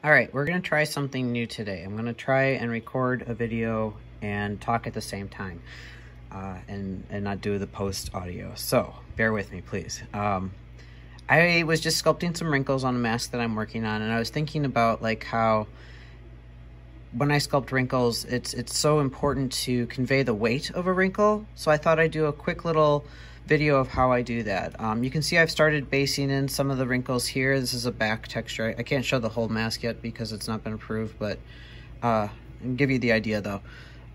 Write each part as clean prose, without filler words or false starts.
All right, we're gonna try something new today. I'm gonna try and record a video and talk at the same time and not do the post audio. So bear with me, please. I was just sculpting some wrinkles on a mask that I'm working on, and I was thinking about like how when I sculpt wrinkles, it's so important to convey the weight of a wrinkle. So I thought I'd do a quick little video of how I do that. You can see I've started basing in some of the wrinkles here. This is a back texture. I can't show the whole mask yet because it's not been approved, but I'll give you the idea though.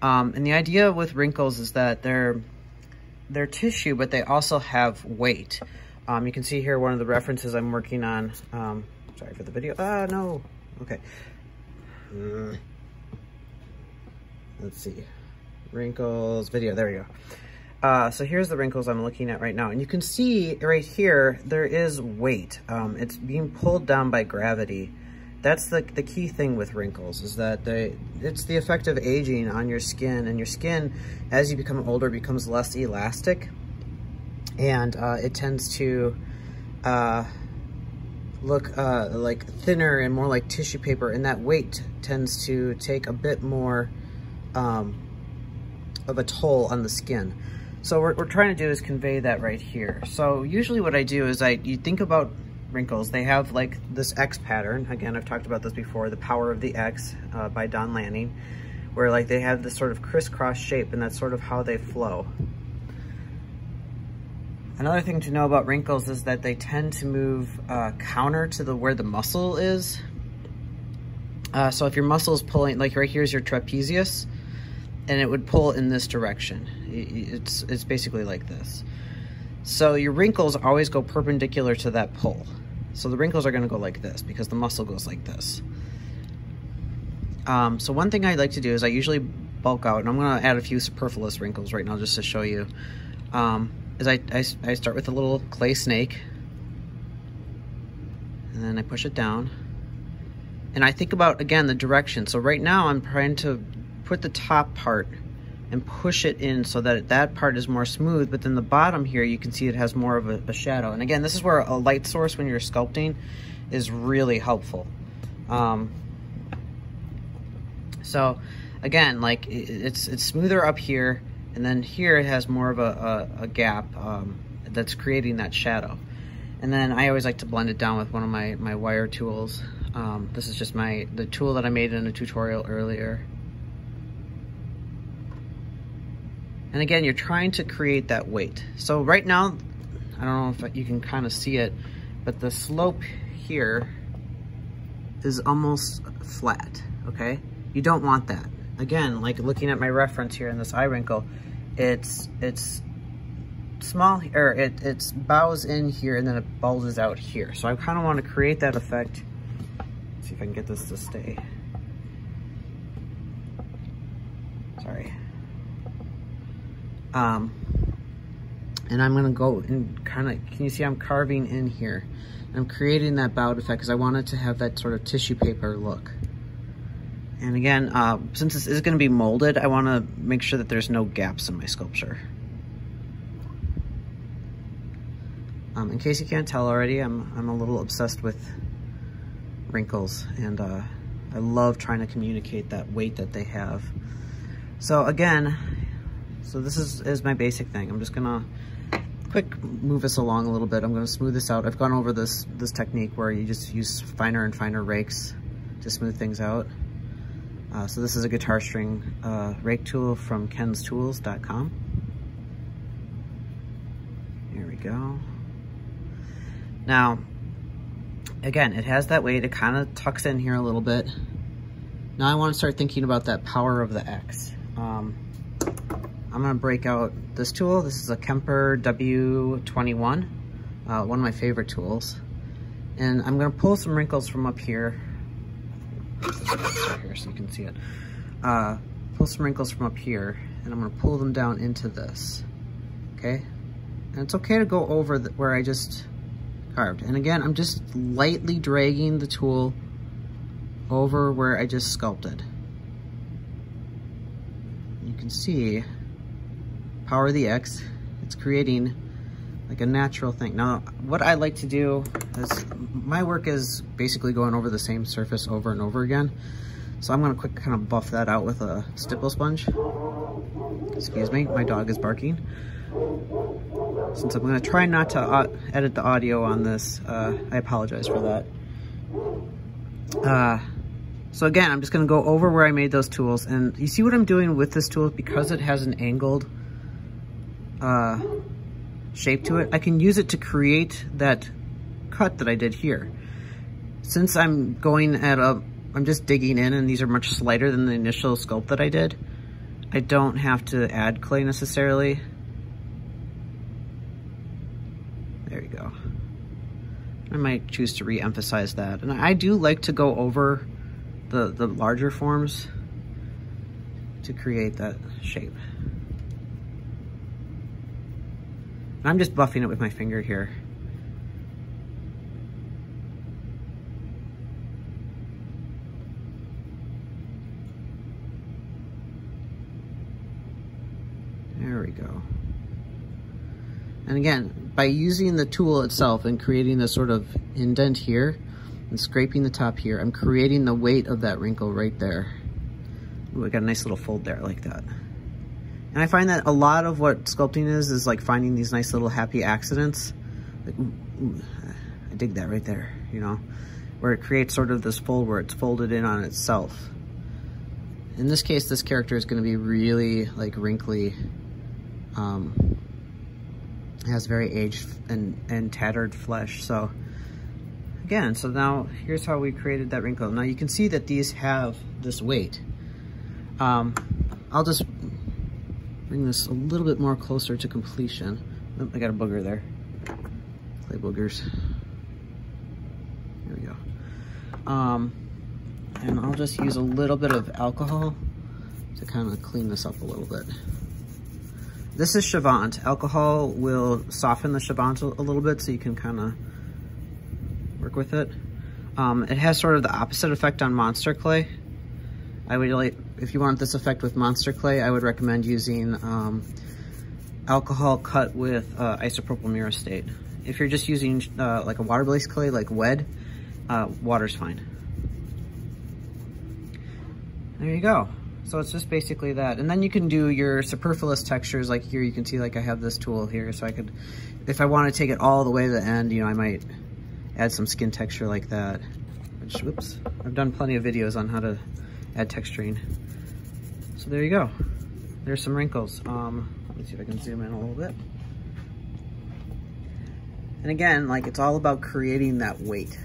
And the idea with wrinkles is that they're tissue, but they also have weight. You can see here one of the references I'm working on. Sorry for the video. No. Okay. Let's see. Wrinkles, video, there we go. So here's the wrinkles I'm looking at right now. And you can see right here, there is weight. It's being pulled down by gravity. That's the key thing with wrinkles, is that it's the effect of aging on your skin. And your skin, as you become older, becomes less elastic. And it tends to look like thinner and more like tissue paper. And that weight tends to take a bit more of a toll on the skin. So what we're trying to do is convey that right here. So usually what I do is you think about wrinkles, they have like this X pattern. Again, I've talked about this before, The Power of the X by Don Lanning, where like they have this sort of crisscross shape, and that's sort of how they flow. Another thing to know about wrinkles is that they tend to move counter to where the muscle is. So if your muscle is pulling, like right here is your trapezius, and it would pull in this direction. It's basically like this. So your wrinkles always go perpendicular to that pull. So the wrinkles are gonna go like this because the muscle goes like this. So one thing I like to do is I usually bulk out, and I'm gonna add a few superfluous wrinkles right now just to show you. Is I start with a little clay snake, and then I push it down. And I think about, again, the direction. So right now I'm trying to put the top part and push it in so that that part is more smooth, but then the bottom here, you can see it has more of a shadow. And again, this is where a light source when you're sculpting is really helpful. So again, like it's smoother up here, and then here it has more of a gap that's creating that shadow. And then I always like to blend it down with one of my wire tools. This is just the tool that I made in a tutorial earlier. And again, you're trying to create that weight. So right now, I don't know if you can kind of see it, but the slope here is almost flat, okay? You don't want that. Again, like looking at my reference here in this eye wrinkle, it's small, or it's bows in here and then it bulges out here. So I kind of want to create that effect. Let's see if I can get this to stay. Sorry. And I'm gonna go and kind of, can you see I'm carving in here? I'm creating that bowed effect because I want it to have that sort of tissue paper look. And again, since this is gonna be molded, I wanna make sure that there's no gaps in my sculpture. In case you can't tell already, I'm a little obsessed with wrinkles, and I love trying to communicate that weight that they have. So again, this is my basic thing. I'm just gonna quick move this along a little bit. I'm gonna smooth this out. I've gone over this technique where you just use finer and finer rakes to smooth things out. So this is a guitar string rake tool from kenstools.com. Here we go. Now, again, it has that weight. It kind of tucks in here a little bit. Now I want to start thinking about that power of the X. I'm gonna break out this tool. This is a Kemper W21, one of my favorite tools. And I'm gonna pull some wrinkles from up here. Here so you can see it. Pull some wrinkles from up here, and I'm gonna pull them down into this, okay? And it's okay to go over where I just carved. And again, I'm just lightly dragging the tool over where I just sculpted. You can see Power of the X. It's creating like a natural thing. Now, what I like to do is, my work is basically going over the same surface over and over again. So I'm gonna quick kind of buff that out with a stipple sponge. Excuse me, my dog is barking. Since I'm gonna try not to edit the audio on this, I apologize for that. So again, I'm just gonna go over where I made those tools, and you see what I'm doing with this tool, because it has an angled shape to it, I can use it to create that cut that I did here. Since I'm going at I'm just digging in, and these are much slighter than the initial sculpt that I did, I don't have to add clay necessarily. There you go. I might choose to re-emphasize that. And I do like to go over the larger forms to create that shape. And I'm just buffing it with my finger here. There we go. And again, by using the tool itself and creating this sort of indent here and scraping the top here, I'm creating the weight of that wrinkle right there. Ooh, I got a nice little fold there like that. And I find that a lot of what sculpting is like finding these nice little happy accidents. Like, ooh, I dig that right there, you know, where it creates sort of this fold where it's folded in on itself. In this case, this character is going to be really like wrinkly. It has very aged and tattered flesh. So again, so now here's how we created that wrinkle. Now you can see that these have this weight. I'll just bring this a little bit more closer to completion. Oh, I got a booger there. Clay boogers. There we go. And I'll just use a little bit of alcohol to kind of clean this up a little bit. This is Chavant. Alcohol will soften the Chavant a little bit, so you can kind of work with it. It has sort of the opposite effect on Monster Clay. I would like, if you want this effect with Monster Clay, I would recommend using alcohol cut with isopropyl murostate. If you're just using like a water-based clay, like Wed, water's fine. There you go. So it's just basically that. And then you can do your superfluous textures, like here you can see like I have this tool here, so I could, if I want to take it all the way to the end, you know, I might add some skin texture like that. Which, whoops, I've done plenty of videos on how to add texturing. So there you go. There's some wrinkles. Let me see if I can zoom in a little bit. And again, like it's all about creating that weight,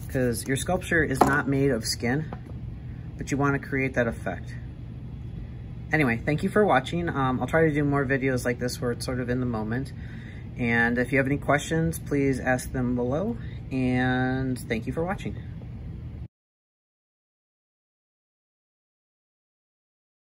because your sculpture is not made of skin, but you want to create that effect. Anyway, thank you for watching. I'll try to do more videos like this where it's sort of in the moment. And if you have any questions, please ask them below. And thank you for watching.